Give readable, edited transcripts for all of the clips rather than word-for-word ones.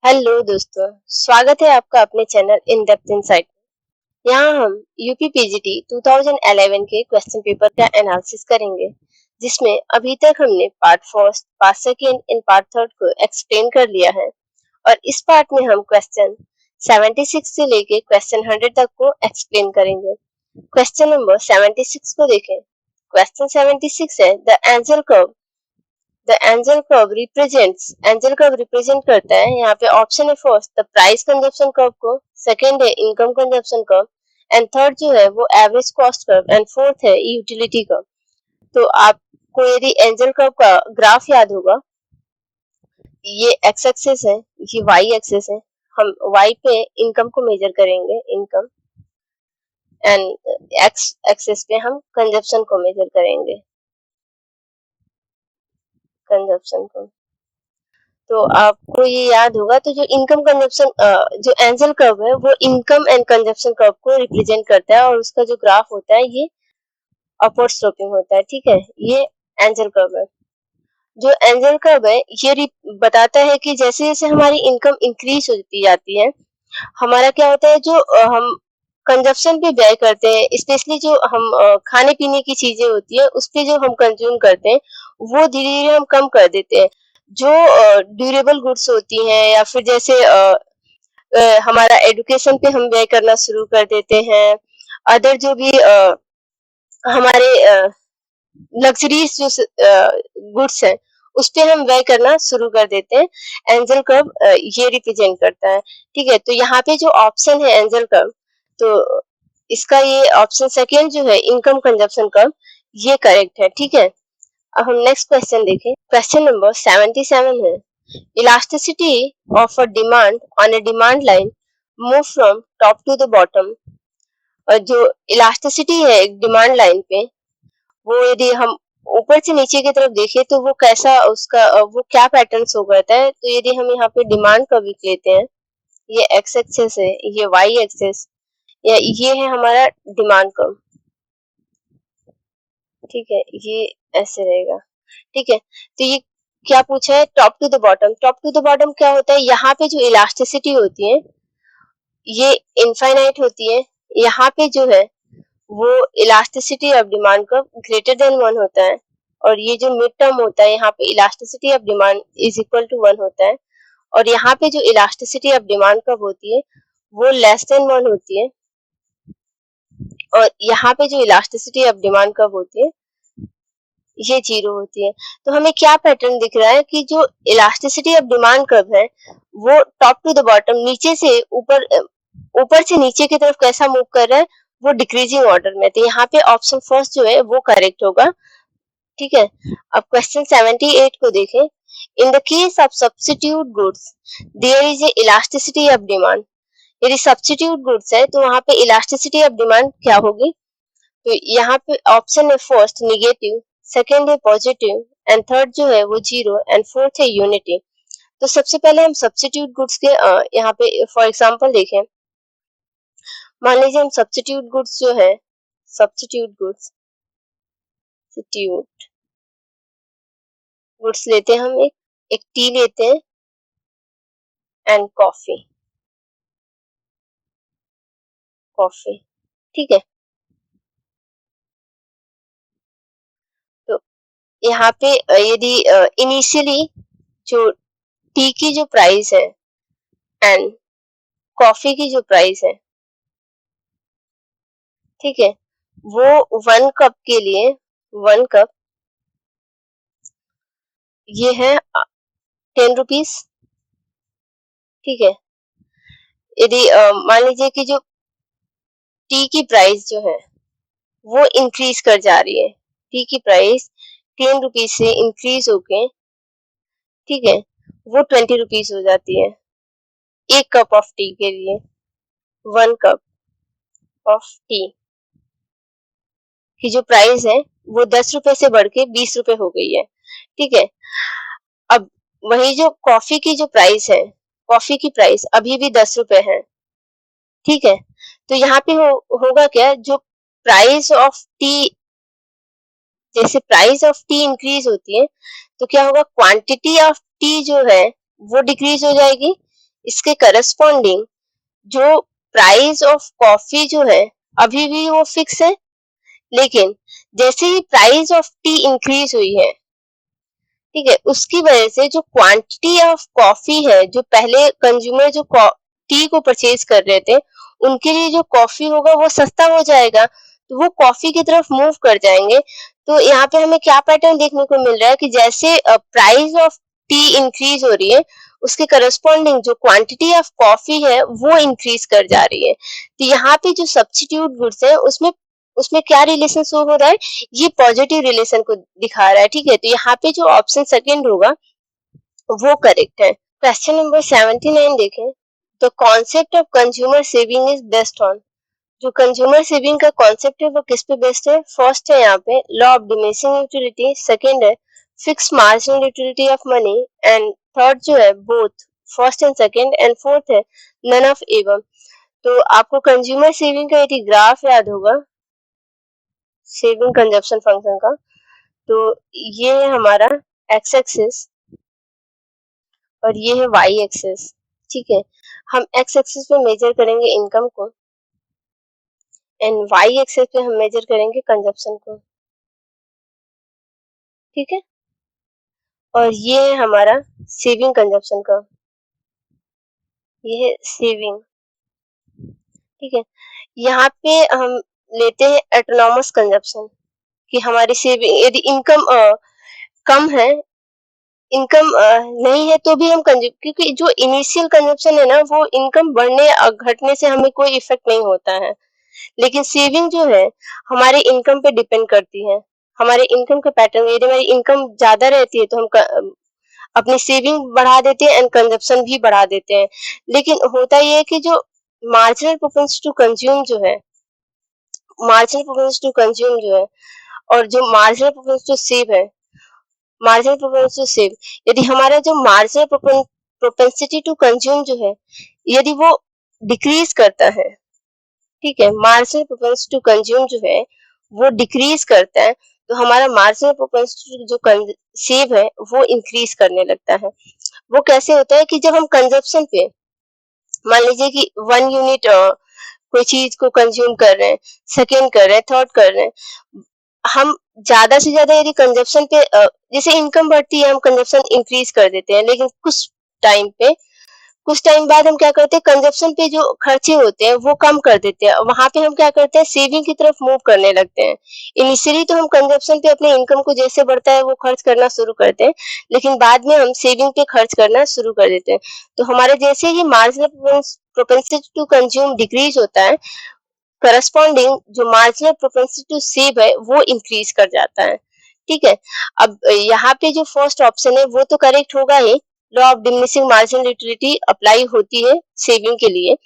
Hello दोस्तों, स्वागत है आपका अपने चैनल इन डेप्थ इनसाइट। यहाँ हम यूपी पीजीटी 2011 के क्वेश्चन पेपर का एनालिसिस करेंगे, जिसमें अभी तक हमने part first, part second and part third को एक्सप्लेन कर लिया है और इस पार्ट में हम क्वेश्चन 76 से लेके क्वेश्चन 100 तक को एक्सप्लेन करेंगे। क्वेश्चन नंबर 76 को देखें। क्वेश्चन 76 है एंजल कर्व रिप्रेजेंट करता है। यहाँ पे ऑप्शन है first the price consumption curve को, सेकंड है income consumption curve and third जो है वो average cost curve and fourth है यूटिलिटी कर्व। तो आपको यदि एंजल कर्व का ग्राफ याद होगा, ये एक्स एक्सिस है, ये वाई एक्सिस है। हम वाई पे इनकम को मेजर करेंगे, इनकम, एंड एक्स एक्सिस पे हम कंजप्शन को मेजर करेंगे, कंजप्शन को। तो आपको ये याद होगा, तो जो इनकम कंजप्शन जो एंजल कर्व है वो इनकम एंड कंजप्शन कर्व को रिप्रेजेंट करता है और उसका जो ग्राफ होता है ये अपवर्ड स्लोपिंग होता है। ठीक है, ये एंजल कर्व है। जो एंजल कर्व है ये बताता है कि जैसे जैसे हमारी इनकम इंक्रीज होती जाती है, हमारा क्या होता है, जो हम कंजप्शन पे व्यय करते हैं, स्पेशली जो हम खाने पीने की चीजें होती है उस पे जो हम कंज्यूम करते हैं वो धीरे धीरे हम कम कर देते हैं। जो ड्यूरेबल गुड्स होती हैं या फिर जैसे हमारा एजुकेशन पे हम व्यय करना शुरू कर देते हैं, अदर जो भी हमारे लग्जरीज जो गुड्स हैं उस पे हम व्यय करना शुरू कर देते हैं। एंजल कर्व ये रिप्रेजेंट करता है। ठीक है, तो यहाँ पे जो ऑप्शन है एंजल कर्व, तो इसका ये ऑप्शन सेकेंड जो है इनकम कंजप्शन कर्व, ये करेक्ट है। ठीक है, अब हम नेक्स्ट क्वेश्चन देखें। क्वेश्चन नंबर 77 है elasticity of a demand on a demand line move from top to the bottom. और जो इलास्टिसिटी है एक डिमांड लाइन पे, वो यदि हम ऊपर से नीचे की तरफ देखें तो वो कैसा उसका वो क्या पैटर्न शो करता है। तो यदि हम यहाँ पे डिमांड कर्व लेते हैं, ये एक्स एक्सिस है, ये वाई एक्सिस, या ये है हमारा डिमांड कर्व। ठीक है, ये ऐसे रहेगा। ठीक है, तो ये क्या पूछा है, top to the bottom. Top to the bottom क्या होता है, यहाँ पे जो इलास्टिसिटी होती है ये इनफाइनाइट होती है। यहाँ पे जो है वो elasticity of demand curve greater than 1 होता है, और ये जो मिड टर्म होता है यहाँ पे elasticity of demand is equal to 1 होता है, और यहाँ पे जो इलास्टिसिटी ऑफ डिमांड कर्व होती है वो लेस देन 1 होती है, और यहाँ पे जो इलास्टिसिटी ऑफ डिमांड कर्व होती है ये 0 होती है। तो हमें क्या पैटर्न दिख रहा है कि जो इलास्टिसिटी ऑफ डिमांड कर्व है वो टॉप टू द बॉटम, नीचे से ऊपर, ऊपर से नीचे की तरफ कैसा मूव कर रहा है, वो डिक्रीजिंग ऑर्डर में। तो यहाँ पे ऑप्शन फर्स्ट जो है वो करेक्ट होगा। ठीक है, अब क्वेश्चन 78 को देखें। In the case of substitute goods there is a elasticity of demand. यदि सब्स्टिट्यूट गुड्स है तो वहां पे इलास्टिसिटी ऑफ डिमांड क्या होगी। तो यहाँ पे ऑप्शन है फर्स्ट निगेटिव, सेकेंड है पॉजिटिव एंड थर्ड जो है वो 0 एंड फोर्थ है यूनिटी। तो सबसे पहले हम सब्स्टिट्यूट गुड्स के यहाँ पे फॉर एग्जांपल देखें। मान लीजिए हम सब्स्टिट्यूट गुड्स जो है, सब्स्टिट्यूट गुड्स गुड्स लेते हैं, हम एक टी लेते हैं एंड कॉफी, कॉफी। ठीक है, तो यहाँ पे यदि इनिशियली जो टी की जो प्राइस है एंड कॉफी की जो प्राइस है, ठीक है, वो 1 कप के लिए 1 कप ये है 10 रुपीज। ठीक है, यदि मान लीजिए कि जो टी की प्राइस जो है वो इंक्रीज कर जा रही है, टी की प्राइस 10 रुपीज से इंक्रीज होके, ठीक है, वो 20 रुपीज हो जाती है 1 कप ऑफ टी के लिए। 1 कप ऑफ टी की जो प्राइस है वो 10 रुपए से बढ़ के 20 रुपए हो गई है। ठीक है, अब वही जो कॉफी की जो प्राइस है, कॉफी की प्राइस अभी भी 10 रुपए है। ठीक है, तो यहाँ पे होगा क्या, जो प्राइस ऑफ टी, जैसे प्राइस ऑफ टी इंक्रीज होती है तो क्या होगा, क्वांटिटी ऑफ टी जो है वो डिक्रीज हो जाएगी, इसके करस्पॉन्डिंग जो प्राइस ऑफ कॉफी जो है अभी भी वो फिक्स है, लेकिन जैसे ही प्राइस ऑफ टी इंक्रीज हुई है, ठीक है, उसकी वजह से जो क्वांटिटी ऑफ कॉफी है, जो पहले कंज्यूमर जो टी को परचेज कर रहे थे, उनके लिए जो कॉफी होगा वो सस्ता हो जाएगा, तो वो कॉफी की तरफ मूव कर जाएंगे। तो यहाँ पे हमें क्या पैटर्न देखने को मिल रहा है कि जैसे प्राइस ऑफ टी इंक्रीज हो रही है, उसके करस्पॉन्डिंग जो क्वांटिटी ऑफ कॉफी है वो इंक्रीज कर जा रही है। तो यहाँ पे जो सब्स्टिट्यूट गुड्स है उसमें उसमें क्या रिलेशन शो हो रहा है, ये पॉजिटिव रिलेशन को दिखा रहा है। ठीक है, तो यहाँ पे जो ऑप्शन सेकंड होगा वो करेक्ट है। क्वेश्चन नंबर 79 देखें। The concept of consumer saving is based on. जो कंज्यूमर सेविंग का कॉन्सेप्ट है वो किस पे बेस्ड है? फर्स्ट है यहाँ पे law of diminishing utility, second है fix marginal utility of money, and third जो है both first and second, and fourth है नन ऑफ एवं। तो आपको कंज्यूमर सेविंग का यदि ग्राफ याद होगा सेविंग कंजप्शन फंक्शन का, तो ये है हमारा एक्स एक्सिस और ये है वाई एक्सिस। ठीक है, हम एक्स एक्सिस पे मेजर करेंगे इनकम को एंड वाई एक्सिस पे हम मेजर करेंगे कंजप्शन को। ठीक है, और ये है हमारा सेविंग कंजप्शन का, ये है सेविंग। ठीक है, यहाँ पे हम लेते हैं ऑटोनॉमस कंजप्शन कि हमारी सेविंग यदि इनकम कम है, इनकम नहीं है तो भी हम कंज्यूम, क्योंकि जो इनिशियल कंजप्शन है ना वो इनकम बढ़ने घटने से हमें कोई इफेक्ट नहीं होता है, लेकिन सेविंग जो है हमारे इनकम पे डिपेंड करती है, हमारे इनकम के पैटर्न। यदि हमारी इनकम ज्यादा रहती है तो हम अपनी सेविंग बढ़ा देते हैं एंड कंजप्शन भी बढ़ा देते हैं। लेकिन होता यह है कि जो मार्जिनल प्रेफरेंस टू कंज्यूम जो है, मार्जिनल प्रेफरेंस टू कंज्यूम जो है और जो मार्जिनल प्रेफरेंस टू सेव है, मार्जिनल प्रेफरेंस टू सेव, यदि हमारा जो मार्जिनल प्रोपेंसिटी टू कंज्यूम जो है यदि वो डिक्रीज करता है, ठीक है, मार्जिनल प्रेफरेंस टू कंज्यूम जो है वो डिक्रीज करता है, तो हमारा मार्जिनल प्रोपेंसिटी जो सेव है वो इंक्रीज करने लगता है। वो कैसे होता है कि जब हम कंजप्शन पे मान लीजिए कि 1 यूनिट कोई चीज को कंज्यूम कर रहे हैं, सेकेंड कर रहे हैं, थर्ड कर रहे हैं, हम ज्यादा से ज्यादा यदि कंजप्शन पे जैसे इनकम बढ़ती है हम कंजप्शन इंक्रीज कर देते हैं, लेकिन कुछ टाइम बाद हम क्या करते हैं, कंजप्शन पे जो खर्चे होते हैं वो कम कर देते हैं, वहां पे हम क्या करते हैं, सेविंग की तरफ मूव करने लगते हैं। इनिशियली तो हम कंजप्शन पे अपने इनकम को जैसे बढ़ता है वो खर्च करना शुरू करते हैं, लेकिन बाद में हम सेविंग पे खर्च करना शुरू कर देते हैं। तो हमारे जैसे ही marginal propensity to consume decrease होता है, करस्पॉन्डिंग जो मार्जिनल प्रोपेंसिटी टू सेव है वो इंक्रीज कर जाता है। ठीक है, अब यहाँ पे जो फर्स्ट ऑप्शन है वो तो करेक्ट होगा ही, law of diminishing marginal utility apply होती है सेविंग के लिए।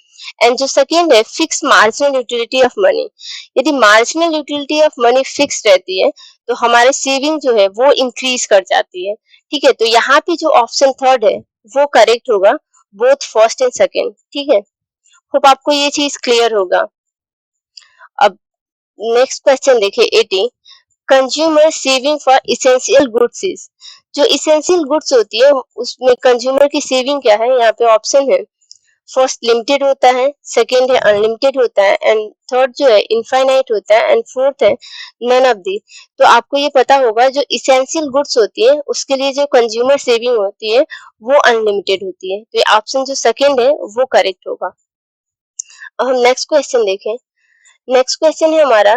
एंड जो सेकेंड है fix marginal utility of money, यदि marginal utility of money fix रहती है तो हमारे सेविंग जो है वो इंक्रीज कर जाती है। ठीक है, तो यहाँ पे जो ऑप्शन थर्ड है वो करेक्ट होगा, बोथ फर्स्ट एंड सेकेंड। ठीक है, होप आपको ये चीज क्लियर होगा। अब नेक्स्ट क्वेश्चन देखिए 80। Consumer saving for essential goods is. जो इसेंशियल गुड्स होती है उसमें कंज्यूमर की सेविंग क्या है, यहाँ पे ऑप्शन है फर्स्ट लिमिटेड होता है, सेकंड है अनलिमिटेड होता है, एंड थर्ड जो है इनफाइनाइट होता है, एंड फोर्थ है नन ऑफ दी। तो आपको ये पता होगा जो इसेंशियल गुड्स होती है उसके लिए जो कंज्यूमर सेविंग होती है वो अनलिमिटेड होती है, तो ऑप्शन जो सेकंड है वो करेक्ट होगा। अब हम नेक्स्ट क्वेश्चन देखें। नेक्स्ट क्वेश्चन है हमारा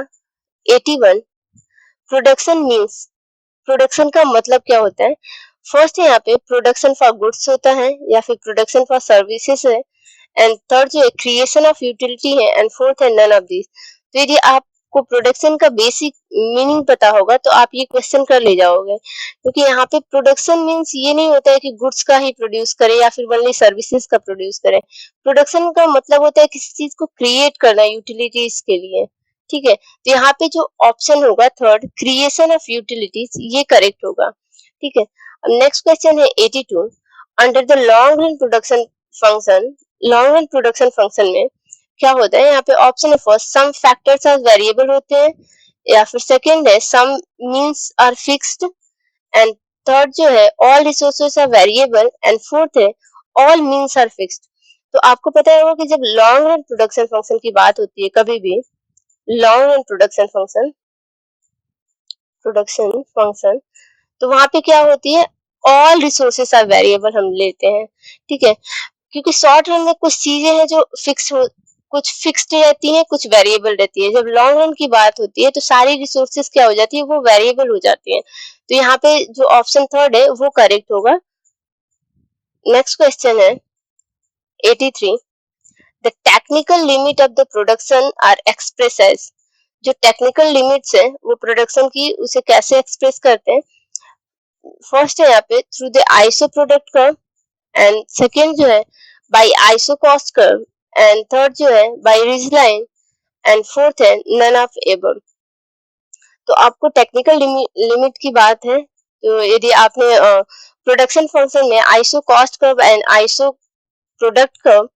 81। प्रोडक्शन मीन्स, प्रोडक्शन का मतलब क्या होता है? फर्स्ट है यहाँ पे प्रोडक्शन फॉर गुड्स होता है या फिर प्रोडक्शन फॉर सर्विसेज है, एंड थर्ड जो है क्रिएशन ऑफ यूटिलिटी है, एंड फोर्थ है नन ऑफ दिस। तो यदि आपको प्रोडक्शन का बेसिक मीनिंग पता होगा तो आप ये क्वेश्चन कर ले जाओगे, क्योंकि यहाँ पे प्रोडक्शन मीन्स ये नहीं होता है कि गुड्स का ही प्रोड्यूस करें या फिर ओनली सर्विसेज का प्रोड्यूस करें। प्रोडक्शन का मतलब होता है किसी चीज को क्रिएट करना यूटिलिटीज के लिए। ठीक है, तो यहाँ पे जो ऑप्शन होगा थर्ड क्रिएशन ऑफ यूटिलिटीज ये करेक्ट होगा। ठीक है, अब नेक्स्ट क्वेश्चन है 82। Under the long run production function, long run production function में क्या होता है? यहाँ पे ऑप्शन है first some factors are variable होते हैं, या फिर सेकंड है some means are fixed, and third जो है all resources are variable, and fourth है ऑल मीन्स आर फिक्स्ड। तो आपको पता होगा कि जब लॉन्ग रन प्रोडक्शन फंक्शन की बात होती है कभी भी, लॉन्ग रन प्रोडक्शन फंक्शन, तो वहां पे क्या होती है, ऑल रिसोर्सेस आर वेरिएबल हम लेते हैं, ठीक है। क्योंकि शॉर्ट रन में कुछ चीजें हैं जो कुछ फिक्स्ड रहती हैं, कुछ वेरिएबल रहती है। जब लॉन्ग रन की बात होती है तो सारी रिसोर्सेज क्या हो जाती है, वो वेरिएबल हो जाती है। तो यहाँ पे जो ऑप्शन थर्ड है वो करेक्ट होगा। नेक्स्ट क्वेश्चन है 83। The technical limit of the production are express as. जो टेक्निकल लिमिट्स है वो प्रोडक्शन की, उसे कैसे एक्सप्रेस करते हैं। फर्स्ट है यहाँ पे through the iso product curve, and second जो है by iso cost curve, and third जो है by ridge line, and fourth है नन ऑफ एबव। तो आपको टेक्निकल लिमिट की बात है, तो यदि आपने प्रोडक्शन फंक्शन में iso cost curve and iso product curve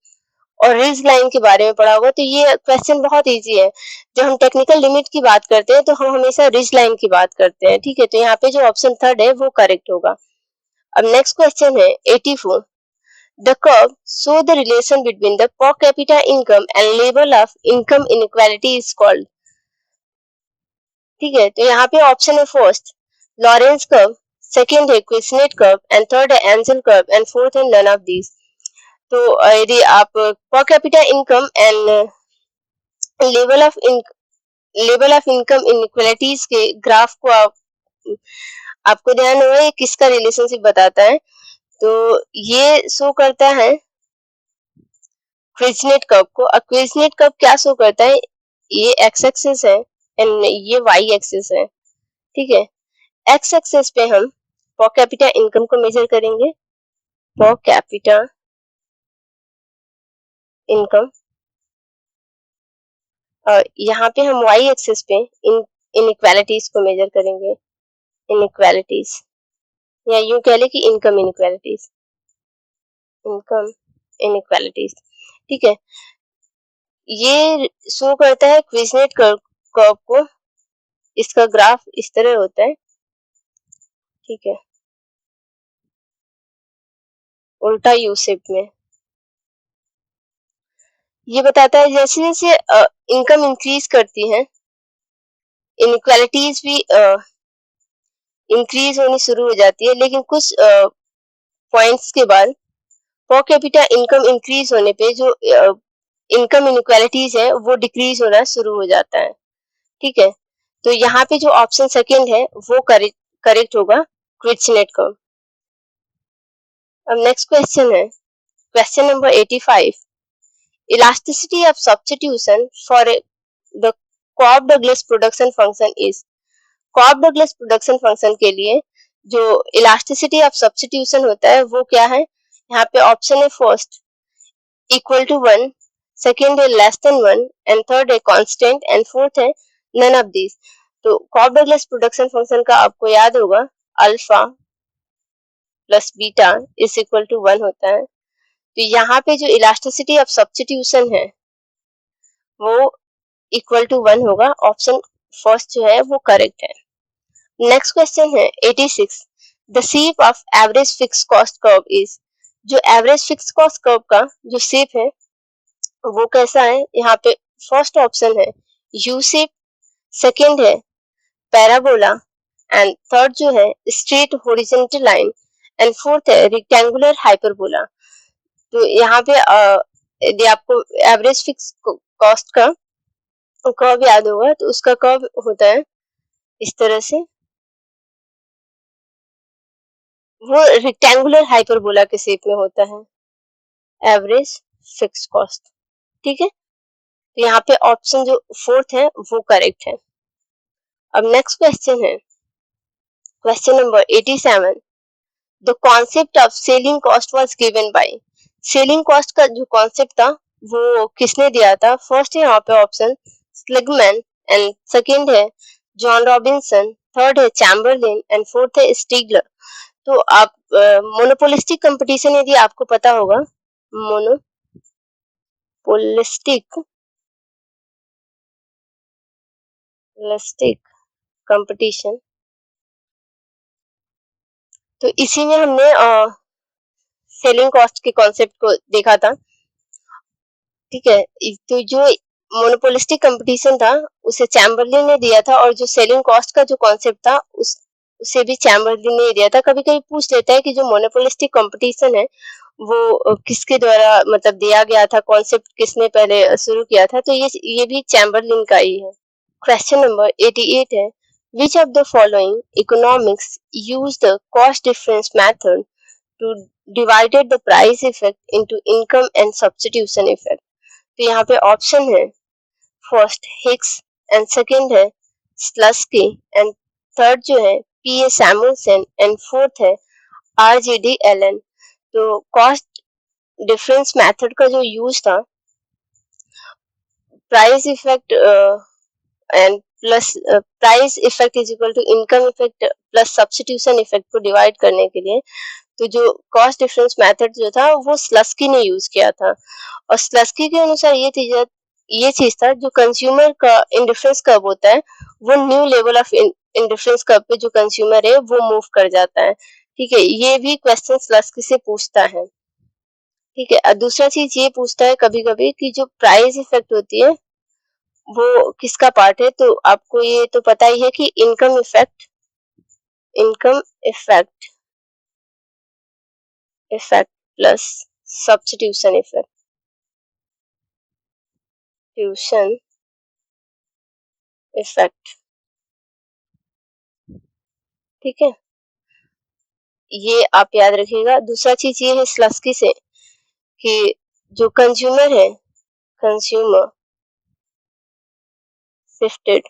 और रिज लाइन के बारे में पढ़ा होगा तो ये क्वेश्चन बहुत इजी है। जब हम टेक्निकल लिमिट की बात करते हैं तो हम हमेशा रिज लाइन की बात करते हैं, ठीक है। तो यहाँ पे जो ऑप्शन थर्ड है वो करेक्ट होगा। अब नेक्स्ट क्वेश्चन है 84। The curve show the relation between the per capita income and level of income inequality is called। ठीक है, तो यहाँ पे ऑप्शन है फर्स्ट लॉरेंस कर्व, सेकेंड है क्विस्नेट कर्व, एंड थर्ड है एंजल कर्व, एंड फोर्थ है नन ऑफ दीज। तो यदि आप per capita income and level of level of income inequalities के ग्राफ को आपको ध्यान होगा ये किसका रिलेशनशिप बताता है। तो ये शो करता है क्विस्नेट कर्व को। क्विस्नेट कर्व क्या शो करता है, ये एक्स एक्सिस है एंड ये वाई एक्सिस है, ठीक है। एक्स एक्सिस पे हम पर कैपिटा इनकम को मेजर करेंगे, पर कैपिटा इनकम, और यहाँ पे हम वाई एक्सिस पे इनइक्वालिटीज को मेजर करेंगे, इनइक्वालिटीज, या यूं कह ले कि इनकम इनइक्वालिटीज, इनकम इनइक्वालिटीज, ठीक है। ये शो करता है क्विस्नेट कर्व को, इसका ग्राफ इस तरह होता है, ठीक है, उल्टा यू शेप में। ये बताता है जैसे जैसे इनकम इंक्रीज करती है इनइक्वालिटीज भी इंक्रीज होनी शुरू हो जाती है, लेकिन कुछ पॉइंट्स के बाद पर कैपिटा इनकम इंक्रीज होने पे जो इनकम इनइक्वालिटीज है वो डिक्रीज होना शुरू हो जाता है, ठीक है। तो यहाँ पे जो ऑप्शन सेकंड है वो करेक्ट होगा, क्विस्नेट कर्व। अब नेक्स्ट क्वेश्चन है question number 85। Elasticity of substitution for the Cobb Douglas production function is. Cobb Douglas production function के लिए जो इलास्टिसिटी ऑफ सब्स्टिट्यूशन होता है वो क्या है। यहाँ पे ऑप्शन है फर्स्ट इक्वल टू 1, सेकेंड है लेस देन 1, एंड थर्ड है कांस्टेंट, एंड फोर्थ है नन ऑफ दिस। तो कॉब डगलस प्रोडक्शन फंक्शन का आपको याद होगा alpha plus beta is equal to 1 होता है। तो यहाँ पे जो इलास्टिसिटी ऑफ सब्स्टिट्यूशन है वो इक्वल टू 1 होगा, ऑप्शन फर्स्ट जो है वो करेक्ट है। नेक्स्ट क्वेश्चन है 86। The shape of average fix cost curve is. जो एवरेज फिक्स कॉस्ट कर्व का जो शेप है वो कैसा है। यहाँ पे फर्स्ट ऑप्शन है यू शेप, सेकेंड है पैराबोला, एंड थर्ड जो है straight horizontal line, and fourth है रेक्टेंगुलर हाइपरबोला। तो यहाँ पे यदि आपको एवरेज फिक्स कॉस्ट का कर्व याद होगा तो उसका कर्व होता है इस तरह से, वो रेक्टेंगुलर हाइपरबोला के शेप में होता है एवरेज फिक्स कॉस्ट, ठीक है। तो यहाँ पे ऑप्शन जो फोर्थ है वो करेक्ट है। अब नेक्स्ट क्वेश्चन है question number 87। The concept of selling cost was given by. Selling cost का जो कॉन्सेप्ट था वो किसने दिया था। फर्स्ट है यहाँ पे ऑप्शन स्लिगमैन, एंड सेकेंड है जॉन रॉबिन्सन, थर्ड है चैम्बरलिन, एंड फोर्थ है स्टीगलर। तो आप मोनोपोलिस्टिक कंपटीशन यदि आपको पता होगा, मोनोपोलिस्टिक कंपटीशन, तो इसी में हमने सेलिंग कॉस्ट के कॉन्सेप्ट को देखा था। ठीक है, तो जो मोनोपोलिस्टिक कंपटीशन था उसे चैम्बरलिन ने दिया था, और जो सेलिंग कॉस्ट का जो कॉन्सेप्ट था उसे भी चैम्बरलिन ने दिया था। कभी कभी पूछ लेता है कि जो मोनोपोलिस्टिक कंपटीशन है वो किसके द्वारा मतलब दिया गया था, कॉन्सेप्ट किसने पहले शुरू किया था, तो ये भी चैम्बरलिन का ही है। क्वेश्चन नंबर 88 है, which of the following economics use the cost difference method to divided the price effect into income and substitution effect? तो यहाँ पे ऑप्शन है, फर्स्ट हिक्स एंड सेकंड है स्लस्की एंड थर्ड जो है P A Samuelson and fourth है R J D Allen. तो cost difference method का जो यूज था, price effect and plus price effect is equal to income effect plus substitution effect को divide करने के लिए, तो जो कॉस्ट डिफरेंस मेथड जो था वो स्लस्की ने यूज किया था। और स्लस्की के अनुसार ये चीज था, जो कंज्यूमर का इंडिफरेंस कर्व होता है वो new level of indifference curve पे जो कंज्यूमर है वो मूव कर जाता है। ठीक है, ये भी क्वेश्चन स्लस्की से पूछता है। ठीक है, दूसरा चीज ये पूछता है कभी कभी कि जो प्राइस इफेक्ट होती है वो किसका पार्ट है, तो आपको ये तो पता ही है कि income effect plus substitution effect. ठीक है, ये आप याद रखिएगा। दूसरा चीज ये है स्लस्की से कि जो कंज्यूमर है, consumer shifted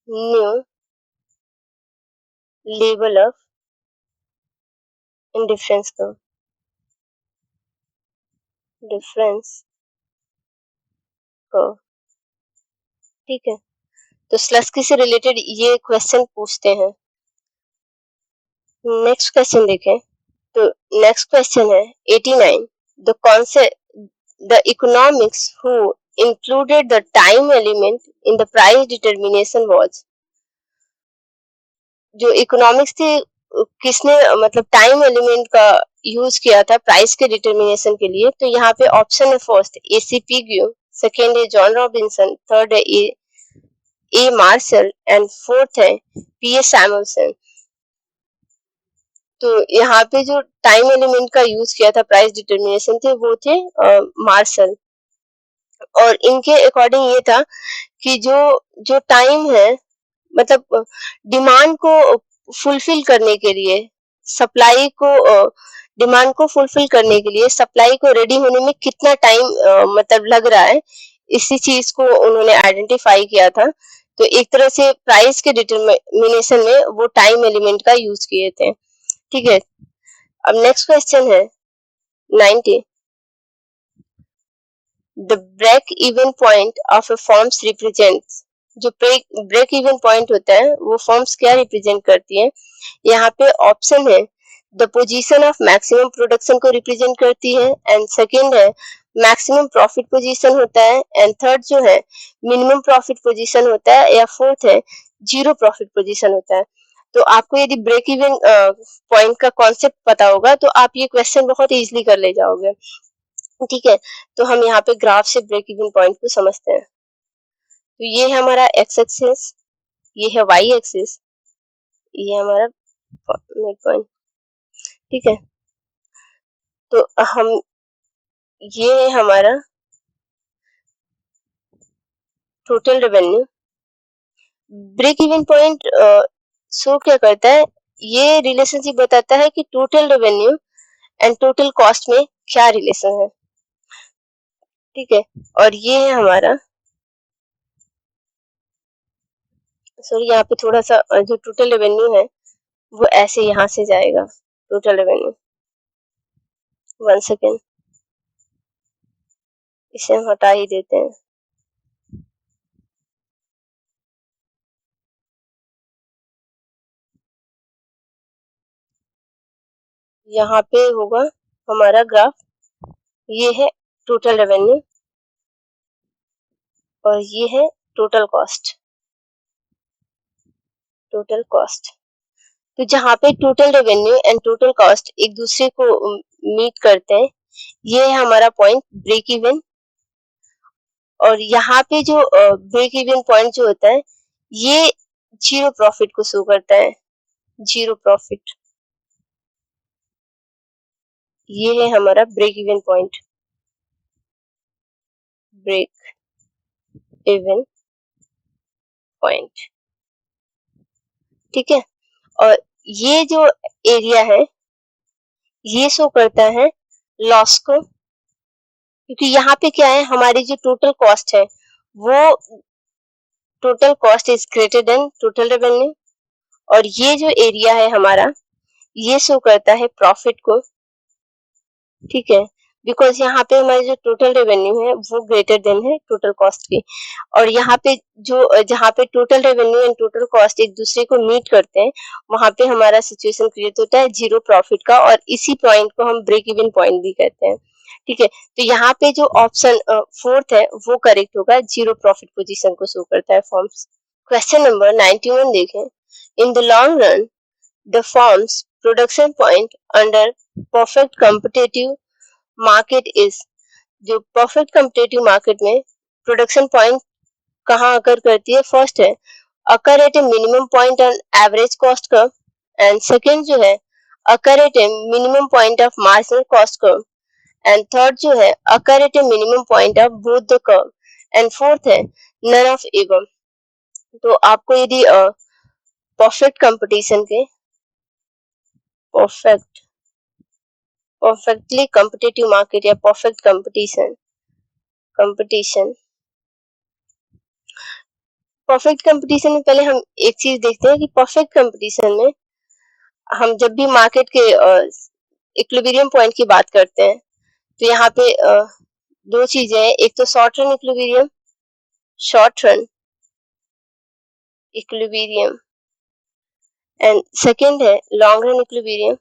new level of indifference curve, difference curve. ठीक है, तो स्लस्की से रिलेटेड ये क्वेश्चन पूछते हैं। नेक्स्ट क्वेश्चन देखें, तो नेक्स्ट क्वेश्चन है 89, the concept the economics who included the time element in the price determination was। जो इकोनॉमिक्स थी किसने मतलब टाइम एलिमेंट का यूज किया था प्राइस के डिटर्मिनेशन के लिए, तो यहाँ पे ऑप्शन है फर्स्ट एसीपी ग्यू, सेकेंड है जॉन रॉबिन्सन, थर्ड है ए मार्शल एंड फोर्थ है पी ए सैमुअल्सन। तो यहाँ पे जो टाइम एलिमेंट का यूज किया था प्राइस डिटर्मिनेशन थे वो थे मार्शल। और इनके अकॉर्डिंग ये था कि जो जो टाइम है मतलब डिमांड को फुलफिल करने के लिए, सप्लाई को डिमांड को फुलफिल करने के लिए सप्लाई को रेडी होने में कितना टाइम मतलब लग रहा है, इसी चीज को उन्होंने आइडेंटिफाई किया था। तो एक तरह से प्राइस के डिटर्मिनेशन में वो टाइम एलिमेंट का यूज किए थे। ठीक है, अब नेक्स्ट क्वेश्चन है 90, the break even point of a firms represents. जो ब्रेक इवन पॉइंट होता है वो फॉर्म्स क्या रिप्रेजेंट करती है, यहाँ पे ऑप्शन है the position of maximum production को रिप्रेजेंट करती है, एंड सेकंड है मैक्सिमम प्रॉफिट पोजीशन होता है, एंड थर्ड जो है मिनिमम प्रॉफिट पोजीशन होता है, या फोर्थ है जीरो प्रॉफिट पोजीशन होता है। तो आपको यदि ब्रेक इवन पॉइंट का कॉन्सेप्ट पता होगा तो आप ये क्वेश्चन बहुत इजीली कर ले जाओगे। ठीक है, तो हम यहाँ पे ग्राफ से ब्रेक इवन पॉइंट को समझते हैं। तो ये है हमारा एक्स एक्सिस, ये है वाई एक्सिस, ये हमारा मिड पॉइंट। ठीक है, तो हम ये है हमारा total revenue. Break even point show क्या करता है, ये रिलेशनशिप बताता है कि total revenue and total cost में क्या रिलेशन है। ठीक है, और ये है हमारा सॉरी यहाँ पे थोड़ा सा जो टोटल रेवेन्यू है वो ऐसे यहाँ से जाएगा, टोटल रेवेन्यू 1 सेकेंड, इसे हम हटा ही देते हैं। यहाँ पे होगा हमारा ग्राफ, ये है टोटल रेवेन्यू और ये है टोटल कॉस्ट। तो जहाँ पे total revenue and total cost एक दूसरे को मीट करते हैं, ये है हमारा पॉइंट ब्रेक इवन। और यहाँ पे जो ब्रेक इवन पॉइंट जो होता है, ये जीरो प्रॉफिट को शो करता है, जीरो प्रॉफिट। ये है हमारा break even point, break even point, ठीक है। और ये जो एरिया है, ये शो करता है लॉस को, क्योंकि यहाँ पे क्या है, हमारी जो टोटल कॉस्ट है, वो total cost is greater than total revenue. और ये जो एरिया है हमारा, ये शो करता है प्रॉफिट को, ठीक है, बिकॉज यहाँ पे हमारी जो टोटल रेवेन्यू है वो ग्रेटर देन है टोटल कॉस्ट की। और यहाँ पे जो जहाँ पे total revenue and total cost एक दूसरे को मीट करते हैं, वहां पे हमारा सिचुएशन क्रिएट होता है जीरो प्रॉफिट का, और इसी पॉइंट को हम ब्रेक इवन पॉइंट भी कहते हैं, ठीक है। तो यहाँ पे जो ऑप्शन फोर्थ है वो करेक्ट होगा, जीरो प्रॉफिट पोजीशन को शो करता है फॉर्म्स। क्वेश्चन नंबर 91 देखें। In the long run the forms production point under perfect competitive market is. जो परफेक्ट कॉम्पिटिटिव मार्केट में प्रोडक्शन पॉइंट कहाँ अकर करती है? फर्स्ट है occur at A minimum point on average cost curve, and second जो है occur at A minimum point of marginal cost curve, and third जो है occur at A minimum point of both the curve, and fourth है none of एवं। तो आपको यदि perfect competition के परफेक्टली कॉम्पिटिटिव मार्केट या परफेक्ट कंपटीशन परफेक्ट कंपटीशन में पहले हम एक चीज देखते हैं कि परफेक्ट कंपटीशन में हम जब भी मार्केट के इक्विलिब्रियम पॉइंट की बात करते हैं, तो यहाँ पे दो चीजें हैं, एक तो short run equilibrium and second है long run equilibrium,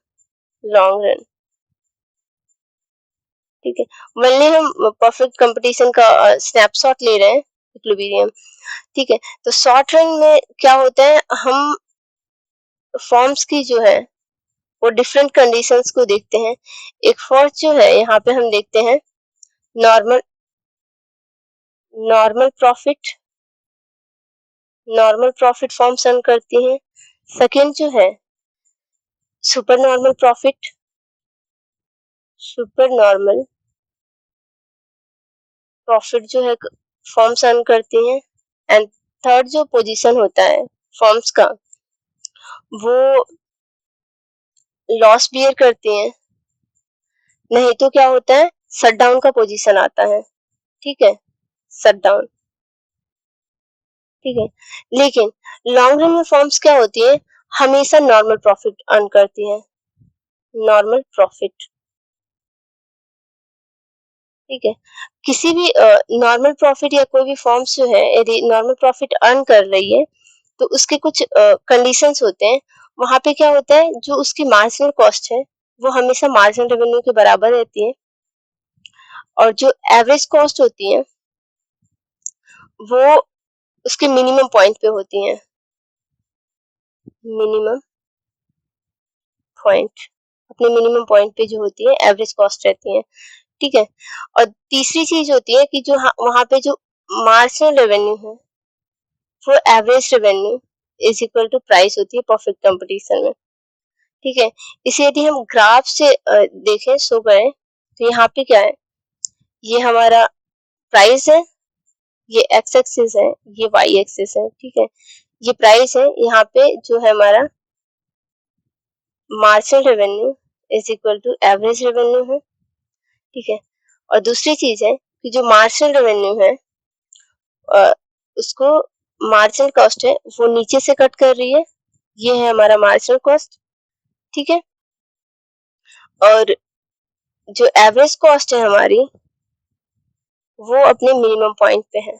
long run, ठीक है। वनली हम परफेक्ट कंपटीशन का स्नैपशॉट ले रहे हैं इक्विलिब्रियम, ठीक है। तो शॉर्ट रन में क्या होता है, हम फॉर्म्स की जो है वो डिफरेंट कंडीशंस को देखते हैं। एक फर्स्ट जो है यहाँ पे हम देखते हैं normal normal profit forms earn करती हैं। सेकंड जो है सुपर नॉर्मल प्रॉफिट जो है फॉर्म्स अर्न करती हैं। एंड थर्ड जो पोजीशन होता है फॉर्म्स का, वो लॉस बियर करती हैं, नहीं तो क्या होता है शट डाउन का पोजीशन आता है, ठीक है, शट डाउन, ठीक है। लेकिन लॉन्ग रन में फॉर्म्स क्या होती है, हमेशा नॉर्मल प्रॉफिट अर्न करती है, नॉर्मल प्रॉफिट, ठीक है। किसी भी नॉर्मल प्रॉफिट या कोई भी फॉर्म्स जो है यदि नॉर्मल प्रॉफिट अर्न कर रही है, तो उसके कुछ कंडीशंस होते हैं। वहां पे क्या होता है, जो उसकी मार्जिनल कॉस्ट है वो हमेशा मार्जिनल रेवेन्यू के बराबर रहती है, और जो एवरेज कॉस्ट होती है वो उसके मिनिमम पॉइंट पे होती है, मिनिमम पॉइंट, अपने मिनिमम पॉइंट पे जो होती है एवरेज कॉस्ट रहती है, ठीक है। और तीसरी चीज होती है कि जो वहां पे जो मार्जिनल रेवेन्यू है वो average revenue is equal to price होती है परफेक्ट कंपटीशन में, ठीक है। इसे यदि हम ग्राफ से देखें, शो करें, तो यहाँ पे क्या है, ये हमारा प्राइस है, ये एक्स एक्सिस है, ये वाई एक्सिस है, ठीक है। ये प्राइस है, यहाँ पे जो है हमारा marginal revenue is equal to average revenue है, ठीक है। और दूसरी चीज है कि जो मार्जिनल रेवेन्यू है उसको मार्जिनल कॉस्ट है वो नीचे से कट कर रही है, ये है हमारा मार्जिनल कॉस्ट, ठीक है। और जो एवरेज कॉस्ट है हमारी वो अपने मिनिमम पॉइंट पे है,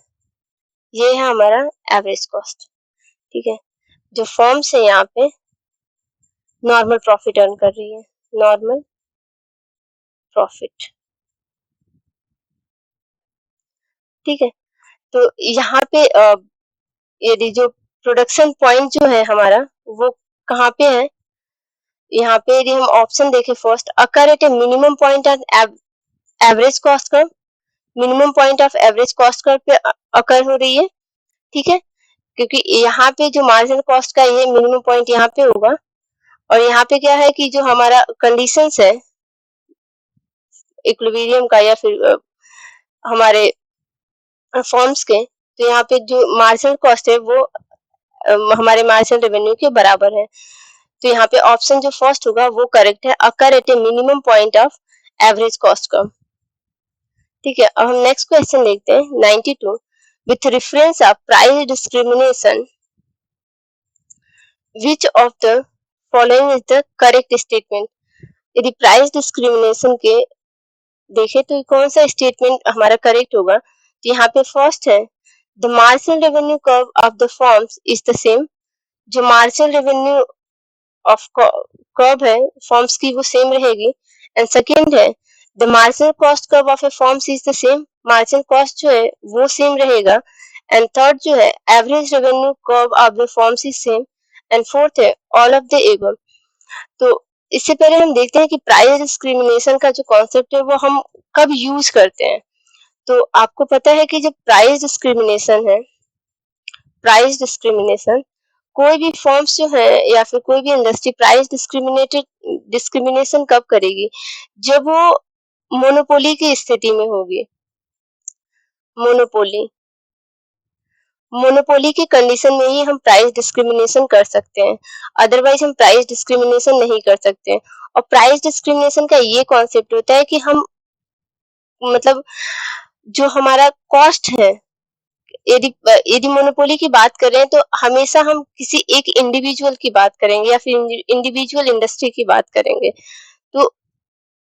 ये है हमारा एवरेज कॉस्ट, ठीक है। जो फर्म्स है यहाँ पे नॉर्मल प्रॉफिट अर्न कर रही है, नॉर्मल प्रॉफिट, ठीक है। तो यहाँ पे यदि जो प्रोडक्शन पॉइंट जो है हमारा वो कहाँ पे है, यहाँ पे यदि हम ऑप्शन देखें first, occur at A minimum point of average cost curve, minimum point of average cost curve पे अकर हो रही है, ठीक है, क्योंकि यहाँ पे जो मार्जिनल कॉस्ट का ये मिनिमम पॉइंट यहाँ पे होगा, और यहाँ पे क्या है कि जो हमारा कंडीशंस है इक्विलिब्रियम का या फिर हमारे फॉर्म्स के, तो यहाँ पे जो मार्जिनल कॉस्ट है वो हमारे मार्जिनल रेवेन्यू के बराबर है। तो यहाँ पे ऑप्शन जो फर्स्ट होगा वो करेक्ट है, occur at A minimum point of average cost curve. ठीक है, अब हम नेक्स्ट क्वेश्चन देखते हैं 92, with reference of price discrimination which of the following is the correct statement. यदि प्राइस डिस्क्रिमिनेशन के देखें तो कौन सा स्टेटमेंट हमारा करेक्ट होगा, तो यहाँ पे फर्स्ट है, the marginal revenue curve of the forms is the same, जो मार्जिनल रेवेन्यू ऑफ कर्व है फॉर्म्स की वो सेम रहेगी। एंड सेकंड है, the marginal cost curve of A forms is the same, marginal cost जो है वो सेम रहेगा। एंड थर्ड जो है, average revenue curve of the forms is same. And fourth है, ऑल ऑफ द एबव। तो इससे पहले हम देखते हैं कि प्राइस डिस्क्रिमिनेशन का जो कॉन्सेप्ट है वो हम कब यूज करते हैं। तो आपको पता है कि जब प्राइस डिस्क्रिमिनेशन कोई भी फॉर्म्स जो है या फिर कोई भी इंडस्ट्री प्राइस डिस्क्रिमिनेशन कब करेगी, जब वो मोनोपोली की स्थिति में होगी। मोनोपोली की कंडीशन में ही हम प्राइस डिस्क्रिमिनेशन कर सकते हैं, अदरवाइज हम प्राइस डिस्क्रिमिनेशन नहीं कर सकते। और प्राइस डिस्क्रिमिनेशन का ये कॉन्सेप्ट होता है कि हम मतलब जो हमारा कॉस्ट है, यदि मोनोपोली की बात करें तो हमेशा हम किसी एक इंडिविजुअल की बात करेंगे या फिर इंडिविजुअल इंडस्ट्री की बात करेंगे। तो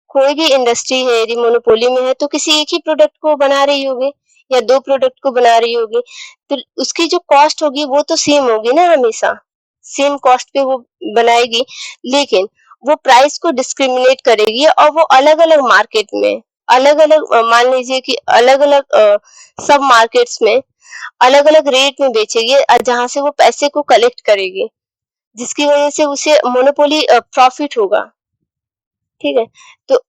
कोई भी इंडस्ट्री है यदि मोनोपोली में है तो किसी एक ही प्रोडक्ट को बना रही होगी या दो प्रोडक्ट को बना रही होगी, तो उसकी जो कॉस्ट होगी वो तो सेम होगी ना, हमेशा सेम कॉस्ट पे वो बनाएगी, लेकिन वो प्राइस को डिस्क्रिमिनेट करेगी और वो अलग अलग मार्केट में अलग अलग मान लीजिए कि अलग अलग सब मार्केट्स में अलग अलग रेट में बेचेगी, जहां से वो पैसे को कलेक्ट करेगी, जिसकी वजह से उसे मोनोपोली प्रॉफिट होगा। ठीक है, तो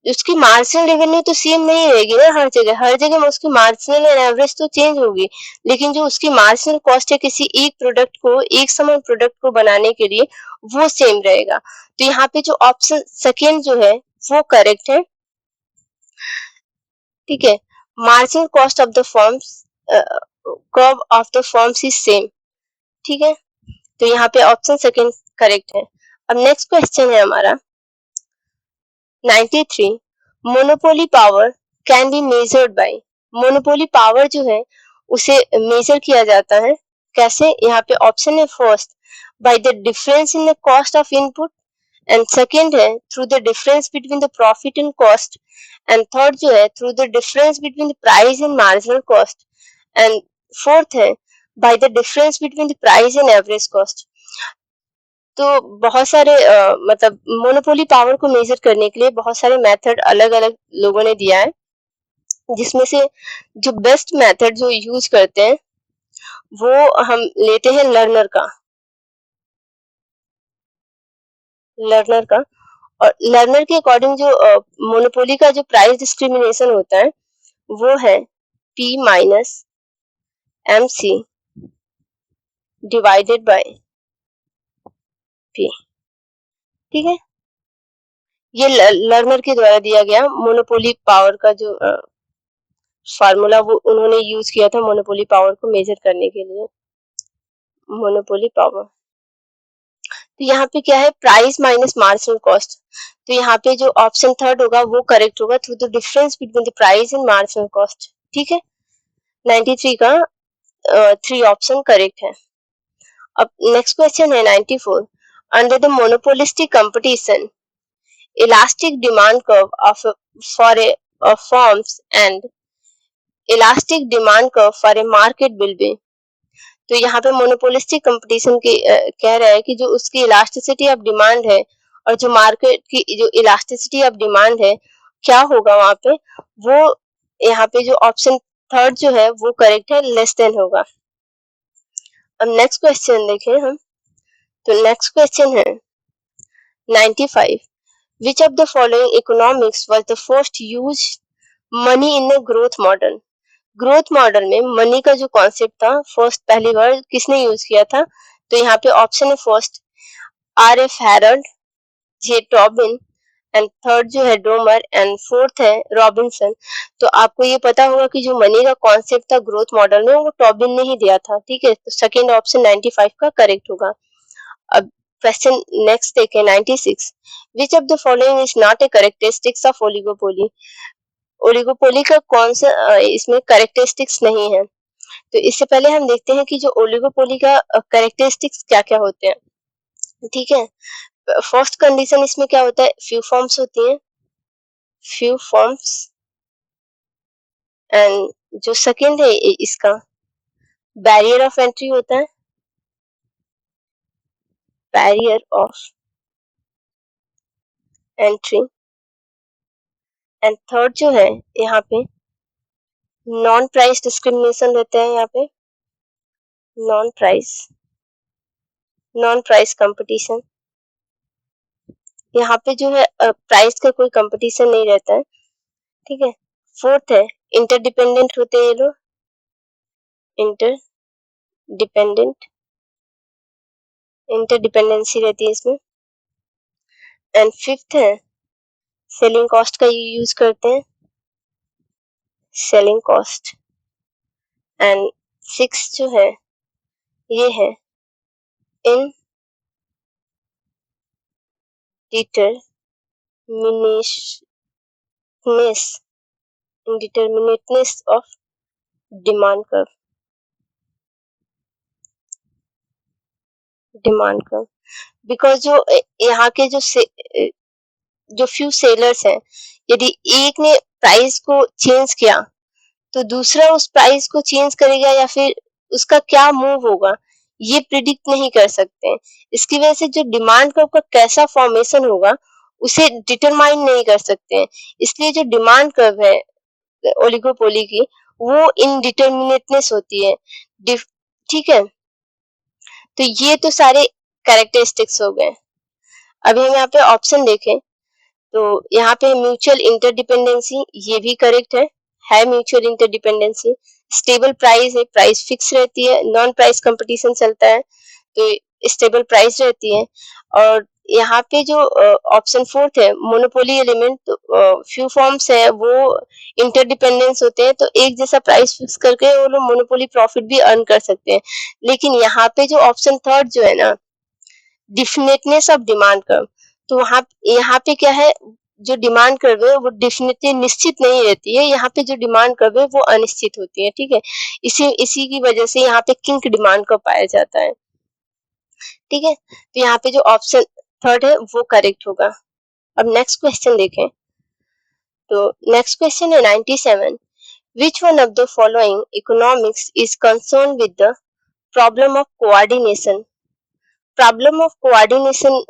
उसकी मार्जिनल रेवेन्यू तो सेम नहीं रहेगी ना, हर जगह में उसकी मार्जिनल एंड एवरेज तो चेंज होगी, लेकिन जो उसकी मार्जिनल कॉस्ट है किसी एक प्रोडक्ट को, एक समान प्रोडक्ट को बनाने के लिए, वो सेम रहेगा। तो यहाँ पे जो ऑप्शन सेकेंड जो है वो करेक्ट है। ठीक है, marginal cost of the forms curve of the forms is same. ठीक है, तो यहाँ पे ऑप्शन सेकेंड करेक्ट है। अब नेक्स्ट क्वेश्चन है हमारा 93, monopoly power can be measured by. Monopoly power जो है उसे मेजर किया जाता है कैसे, यहाँ पे ऑप्शन है first, by the difference in the cost of input, and second है through the difference between the profit and cost, and third जो है through the difference between the price and marginal cost, and fourth है by the difference between the price and average cost. तो बहुत सारे मतलब monopoly power को major करने के लिए बहुत सारे मेथड अलग अलग लोगों ने दिया है, जिसमें से जो बेस्ट मेथड जो यूज करते हैं वो हम लेते हैं लर्नर का। और लर्नर के अकॉर्डिंग जो मोनोपोली का जो प्राइस डिस्क्रिमिनेशन होता है वो है P minus MC divided by P। ठीक है, ये लर्नर के द्वारा दिया गया मोनोपोली पावर का जो फार्मूला वो उन्होंने यूज किया था मोनोपोली पावर को मेजर करने के लिए। मोनोपोली पावर, तो यहाँ पे क्या है, प्राइस माइनस मार्जिनल कॉस्ट। तो यहाँ पे जो ऑप्शन थर्ड होगा वो करेक्ट होगा, through the difference between the price and marginal cost. ठीक है, 93 का 3 ऑप्शन करेक्ट है। अब नेक्स्ट क्वेश्चन है 94, under the monopolistic competition elastic demand curve of for a forms and elastic demand curve for a market will be. तो यहाँ पे monopolistic competition के कह रहा है कि जो उसकी इलास्टिसिटी ऑफ डिमांड है और जो मार्केट की जो इलास्टिसिटी ऑफ डिमांड है क्या होगा वहां पे, वो यहाँ पे जो ऑप्शन थर्ड जो है वो करेक्ट है, लेस देन होगा। अब नेक्स्ट क्वेश्चन देखें हम, तो नेक्स्ट क्वेश्चन है 95. Which of the following economics was the first used money in the growth model? Growth model में मनी का जो कॉन्सेप्ट था फर्स्ट पहली बार किसने यूज किया था? तो यहाँ पे ऑप्शन है first R F Harrod, J Tobin, and third जो है डोमर, एंड फोर्थ है रॉबिन्सन। तो आपको ये पता होगा कि जो मनी का कॉन्सेप्ट था ग्रोथ मॉडल में वो टॉबिन ने ही दिया था, ठीक है। तो सेकेंड ऑप्शन 95 का करेक्ट होगा। अब क्वेश्चन नेक्स्ट देखें 96। Which of the following is not a characteristics of oligopoly? Oligopoly का कौन सा इसमें करेक्टरिस्टिक्स नहीं है? तो इससे पहले हम देखते हैं कि जो ओलिगोपोली का करेक्टरिस्टिक्स क्या क्या होते हैं, ठीक है। फर्स्ट कंडीशन इसमें क्या होता है, फ्यू फॉर्म्स होती हैं, फ्यू फॉर्म्स। एंड जो सेकंड है इसका बैरियर ऑफ एंट्री होता है, barrier of entry. And third जो है यहाँ पे नॉन प्राइस डिस्क्रिमिनेशन रहते हैं, यहाँ पे नॉन प्राइस कंपटीशन। यहाँ पे जो है प्राइस का कोई कंपटीशन नहीं रहता है, ठीक है। फोर्थ है इंटरडिपेंडेंट होते हैं ये लोग, इंटरडिपेंडेंसी रहती है इसमें। एंड फिफ्थ है सेलिंग कॉस्ट का यूज करते हैं, सेलिंग कॉस्ट। एंड सिक्स जो है ये है इन indeterminateness of demand curve. Because जो यहाँ के जो फ्यू सेलर्स हैं, यदि एक ने प्राइस को चेंज किया तो दूसरा उस प्राइस को चेंज करेगा या फिर उसका क्या मूव होगा ये प्रिडिक्ट नहीं कर सकते हैं। इसकी वजह से जो डिमांड कर्व का कैसा फॉर्मेशन होगा उसे डिटरमाइन नहीं कर सकते हैं। इसलिए जो डिमांड कर्व है ओलिगोपोली की वो इनडिटर्मिनेटनेस होती है, ठीक है। तो ये तो सारे कैरेक्टरिस्टिक्स हो गए। अभी हम यहाँ पे ऑप्शन देखें तो यहाँ पे म्यूचुअल इंटरडिपेंडेंसी, ये भी करेक्ट है म्यूचुअल इंटरडिपेंडेंसी। स्टेबल प्राइस है, प्राइस फिक्स रहती है, नॉन प्राइस कंपटीशन चलता है तो स्टेबल प्राइस रहती है। और यहाँ पे जो ऑप्शन फोर्थ है मोनोपोली एलिमेंट, तो फ्यू फॉर्म्स है वो इंटरडिपेंडेंस होते हैं, तो एक जैसा प्राइस फिक्स करके वो लोग मोनोपोली प्रॉफिट भी अर्न कर सकते हैं। लेकिन यहाँ पे जो ऑप्शन थर्ड जो है ना डिफिनेटनेस ऑफ डिमांड कर्व, तो वहाँ यहाँ पे क्या है, जो डिमांड कर्व है वो डेफिनेटली निश्चित नहीं रहती है, यहाँ पे जो डिमांड कर्व है वो अनिश्चित होती है, ठीक है। इसी की वजह से यहाँ पे किंक डिमांड कर्व पाया जाता है, ठीक है। तो यहाँ पे जो ऑप्शन थर्ड है वो करेक्ट होगा। अब नेक्स्ट क्वेश्चन देखें तो नेक्स्ट क्वेश्चन है 97। Which one of the following economics is concern with the problem of coordination? Problem of coordination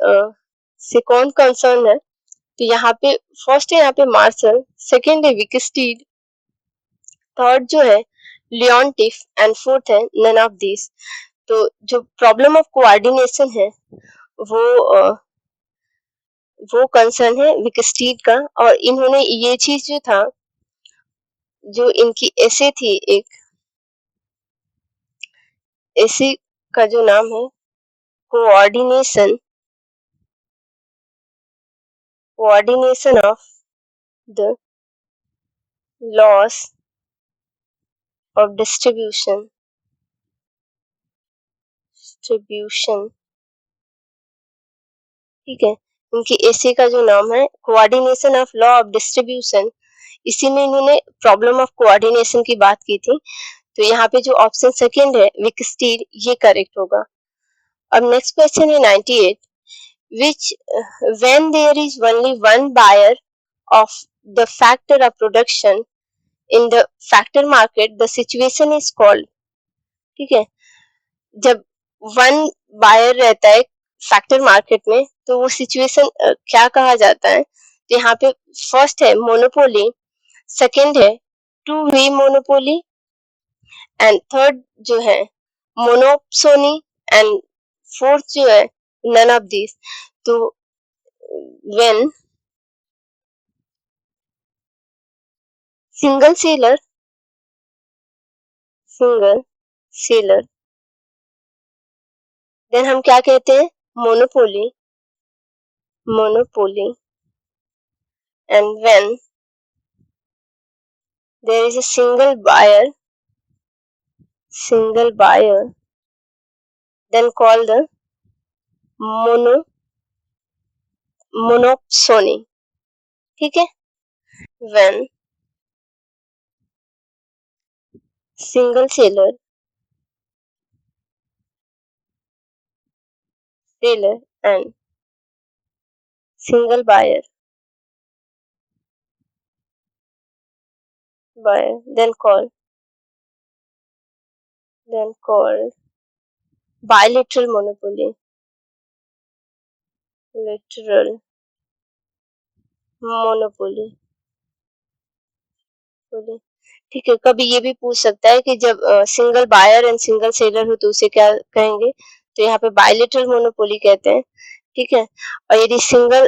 से कौन कंसर्न है? तो यहाँ पे फर्स्ट है यहाँ पे मार्शल, सेकेंड है विकस्टीड, थर्ड जो है लियोनटिफ, एंड फोर्थ है नन ऑफ दिस। तो जो प्रॉब्लम ऑफ कोऑर्डिनेशन है वो वो कंसर्न है विकस्टीड का। और इन्होंने ये चीज जो था, जो इनकी ऐसे थी, एक ऐसे का जो नाम है coordination of the loss of distribution, ठीक है। इनकी ऐसे का जो नाम है coordination of law of distribution, इसी में इन्होंने प्रॉब्लम ऑफ कोऑर्डिनेशन की बात की थी। तो यहाँ पे जो ऑप्शन सेकेंड है विकस्टीड ये करेक्ट होगा। अब नेक्स्ट क्वेश्चन है 98। which when there is only one buyer of the factor of production in the factor market the situation is called, ठीक है। जब वन बायर रहता है फैक्टर मार्केट में तो वो सिचुएशन क्या कहा जाता है? तो यहाँ पे फर्स्ट है मोनोपोली, सेकंड है two way monopoly, and third जो है मोनोप्सोनी, एंड फोर्थ जो है नन ऑफ दिस। तो when single seller, देन हम क्या कहते हैं? Monopoly, monopoly. And when there is a single buyer, then called the mono monopsony. ठीक है? When single seller and single buyer, then called bilateral monopoly, literal monopoly. बोले ठीक है. कभी ये भी पूछ सकता है कि जब single buyer and single seller हो तो उसे क्या कहेंगे? तो यहाँ पे बायलेटरल मोनोपोली कहते हैं. ठीक है. और यदि सिंगल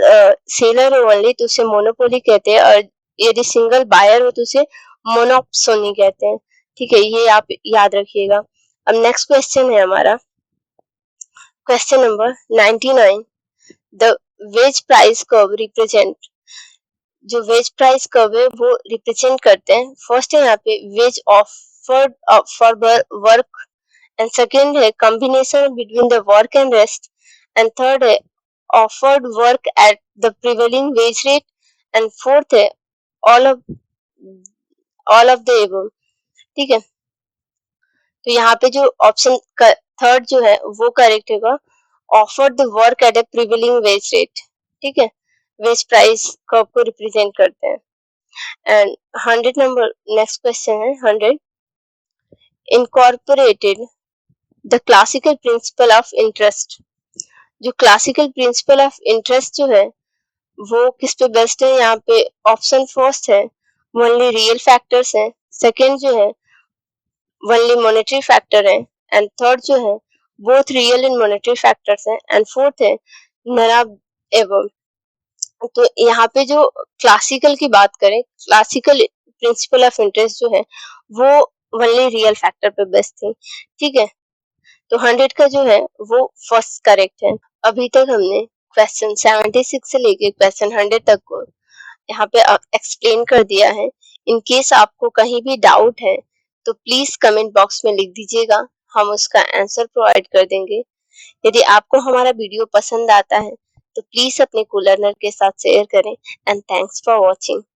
सेलर हो ओनली तो उसे मोनोपोली कहते हैं, और यदि सिंगल बायर हो तो उसे मोनोप्सोनी कहते हैं. ठीक है, ये आप याद रखिएगा. अब नेक्स्ट क्वेश्चन है हमारा, question number 99. The wage price curve represent, जो वेज प्राइस कर्व है वो रिप्रेजेंट करते हैं. फर्स्ट है यहाँ पे wage offered for work, and second है combination between the work and rest, and third है offered work at the prevailing wage rate, and fourth है ऑल ऑफ द एबव. ठीक है, तो यहाँ पे जो ऑप्शन थर्ड जो है वो करेक्ट होगा, offered the work at a prevailing wage rate. ठीक है, वेज प्राइस कर्व को रिप्रेजेंट करते हैं. And 100 number, next question है 100. Incorporated the classical principle of interest. जो classical principle of interest जो है वो किस पे बेस्ड है? यहाँ पे ऑप्शन फर्स्ट है ओनली रियल फैक्टर्स है, सेकंड जो है ओनली मॉनेटरी फैक्टर है, एंड थर्ड जो है both real and monetary factors है, एंड फोर्थ है नन ऑफ एबव. तो यहाँ पे जो क्लासिकल की बात करें, क्लासिकल प्रिंसिपल ऑफ इंटरेस्ट जो है वो ओनली रियल फैक्टर पे बेस्ड थी. ठीक है, तो 100 का जो है वो फर्स्ट करेक्ट है. अभी तक हमने क्वेश्चन 76 से लेके क्वेश्चन 100 तक को यहाँ पे एक्सप्लेन कर दिया है. इन केस आपको कहीं भी डाउट है तो प्लीज कमेंट बॉक्स में लिख दीजिएगा, हम उसका आंसर प्रोवाइड कर देंगे. यदि आपको हमारा वीडियो पसंद आता है तो प्लीज अपने को लर्नर के साथ शेयर करें. And thanks for watching.